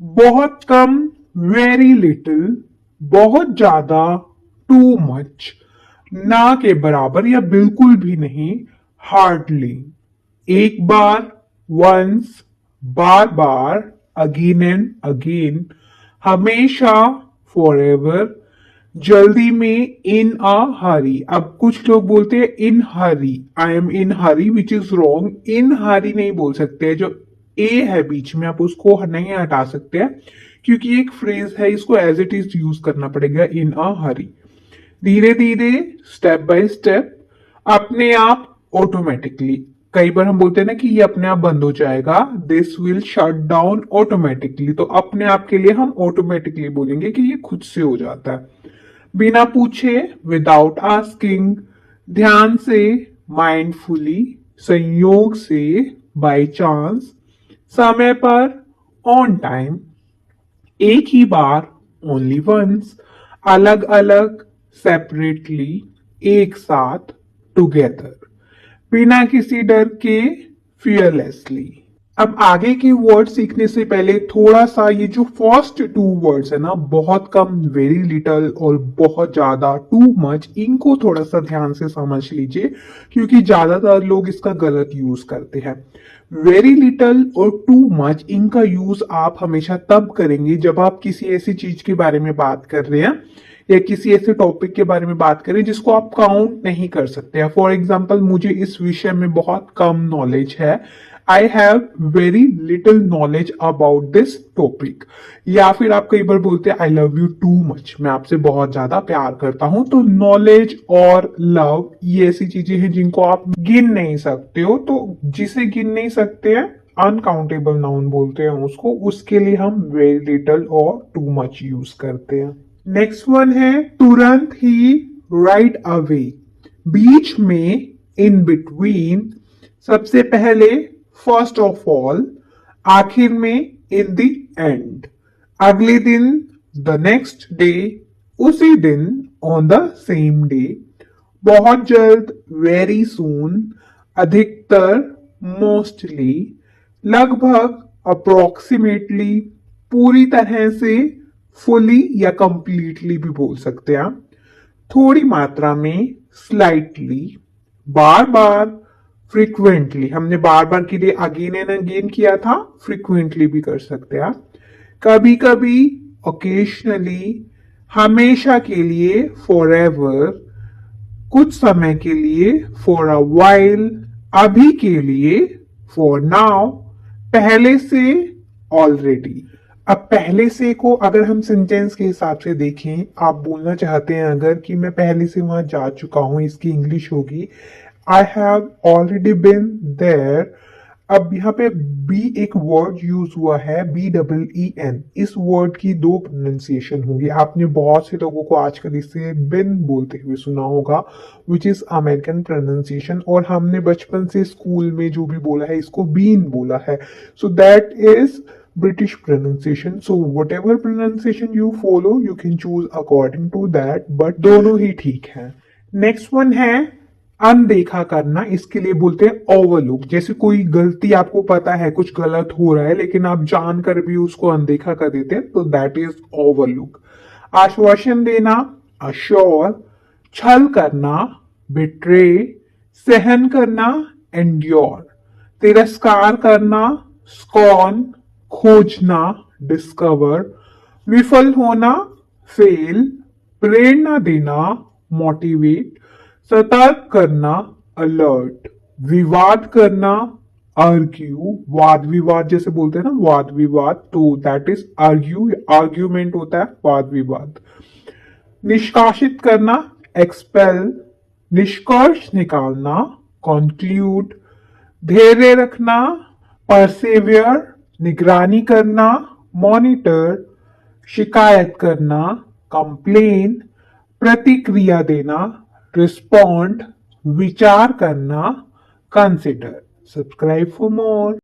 बहुत कम, very little, बहुत ज्यादा, टू मच, ना के बराबर या बिल्कुल भी नहीं, हार्डली, एक बार, वंस, बार बार, अगेन एंड अगेन, हमेशा, फॉरएवर, जल्दी में, इन अ हरी। अब कुछ लोग बोलते हैं in hurry, I am in hurry, which is wrong. In hurry नहीं बोल सकते, जो ए है बीच में आप उसको नहीं हटा सकते हैं, क्योंकि एक फ्रेज है, इसको एज इट इज यूज करना पड़ेगा, इन अ हरी। धीरे धीरे, स्टेप बाय स्टेप, अपने आप, ऑटोमेटिकली। कई बार हम बोलते हैं ना कि ये अपने आप बंद हो जाएगा, this will shut down automatically. तो अपने आप के लिए हम ऑटोमेटिकली बोलेंगे कि ये खुद से हो जाता है, बिना पूछे, विदाउट आस्किंग, ध्यान से, माइंडफुली, संयोग से, बाय चांस, समय पर, ऑन टाइम, एक ही बार, ओनली वंस, अलग अलग, सेपरेटली, एक साथ, टुगेदर, बिना किसी डर के, फियरलेसली। अब आगे के वर्ड सीखने से पहले थोड़ा सा ये जो फर्स्ट टू वर्ड्स है ना, बहुत कम, वेरी लिटल और बहुत ज्यादा, टू मच, इनको थोड़ा सा ध्यान से समझ लीजिए, क्योंकि ज्यादातर लोग इसका गलत यूज करते हैं। वेरी लिटल और टू मच, इनका यूज आप हमेशा तब करेंगे जब आप किसी ऐसी चीज के बारे में बात कर रहे हैं या किसी ऐसे टॉपिक के बारे में बात करें जिसको आप काउंट नहीं कर सकते। फॉर एग्जाम्पल, मुझे इस विषय में बहुत कम नॉलेज है, I have very little knowledge about this topic. या फिर आप कई बार बोलते हैं I love you too much, मैं आपसे बहुत ज्यादा प्यार करता हूं। तो नॉलेज और लव ये ऐसी चीजें हैं जिनको आप गिन नहीं सकते हो। तो जिसे गिन नहीं सकते हैं, अनकाउंटेबल नाउन बोलते हैं उसको, उसके लिए हम वेरी लिटिल और टू मच यूज करते हैं। नेक्स्ट वन है तुरंत ही, राइट अवे, बीच में, इन बिटवीन, सबसे पहले, फर्स्ट ऑफ ऑल, आखिर में, इन द एंड, अगले दिन, द नेक्स्ट डे, उसी दिन, ऑन द सेम डे, बहुत जल्द, वेरी सून, अधिकतर, मोस्टली, लगभग, अप्रोक्सीमेटली, पूरी तरह से, फुली या कंप्लीटली भी बोल सकते हैं आप, थोड़ी मात्रा में, स्लाइटली, बार बार, फ्रीक्वेंटली, हमने बार बार के लिए अगेन एंड अगेन किया था, फ्रीक्वेंटली भी कर सकते हैं आप, कभी कभी, ओकेशनली, हमेशा के लिए, फॉर एवर, कुछ समय के लिए, फॉर अ वाइल, अभी के लिए, फॉर नाउ, पहले से, ऑलरेडी। अब पहले से को अगर हम सेंटेंस के हिसाब से देखें, आप बोलना चाहते हैं अगर कि मैं पहले से वहां जा चुका हूं, इसकी इंग्लिश होगी I have already been there. अब यहाँ पे बी एक वर्ड यूज हुआ है, BEEN, इस वर्ड की दो प्रोनाउंसिएशन होंगी। आपने बहुत से लोगों को आजकल इसे बिन बोलते हुए सुना होगा, विच इज अमेरिकन प्रोनाउंसिएशन, और हमने बचपन से स्कूल में जो भी बोला है इसको बीन बोला है। So that is British pronunciation. So whatever pronunciation you follow, you can choose according to that, but दोनों ही ठीक है। नेक्स्ट वन है अनदेखा करना, इसके लिए बोलते हैं ओवरलुक। जैसे कोई गलती आपको पता है, कुछ गलत हो रहा है लेकिन आप जानकर भी उसको अनदेखा कर देते हैं, तो दैट इज ओवरलुक। आश्वासन देना, अश्योर, छल करना, बिट्रे, सहन करना, एंड्योर, तिरस्कार करना, स्कॉन, खोजना, डिस्कवर, विफल होना, फेल, प्रेरणा देना, मोटिवेट, सतर्क करना, अलर्ट, विवाद करना, आर्ग्यू, वाद विवाद जैसे बोलते हैं ना, वाद विवाद, तो दैट इज आर्ग्यू, आर्ग्यूमेंट होता है वाद विवाद। निष्कासित करना, एक्सपेल, निष्कर्ष निकालना, कंक्लूड, धैर्य रखना, परसेवियर, निगरानी करना, मॉनिटर, शिकायत करना, कंप्लेन, प्रतिक्रिया देना, रिस्पॉन्ड, विचार करना, कंसिडर। Subscribe for more.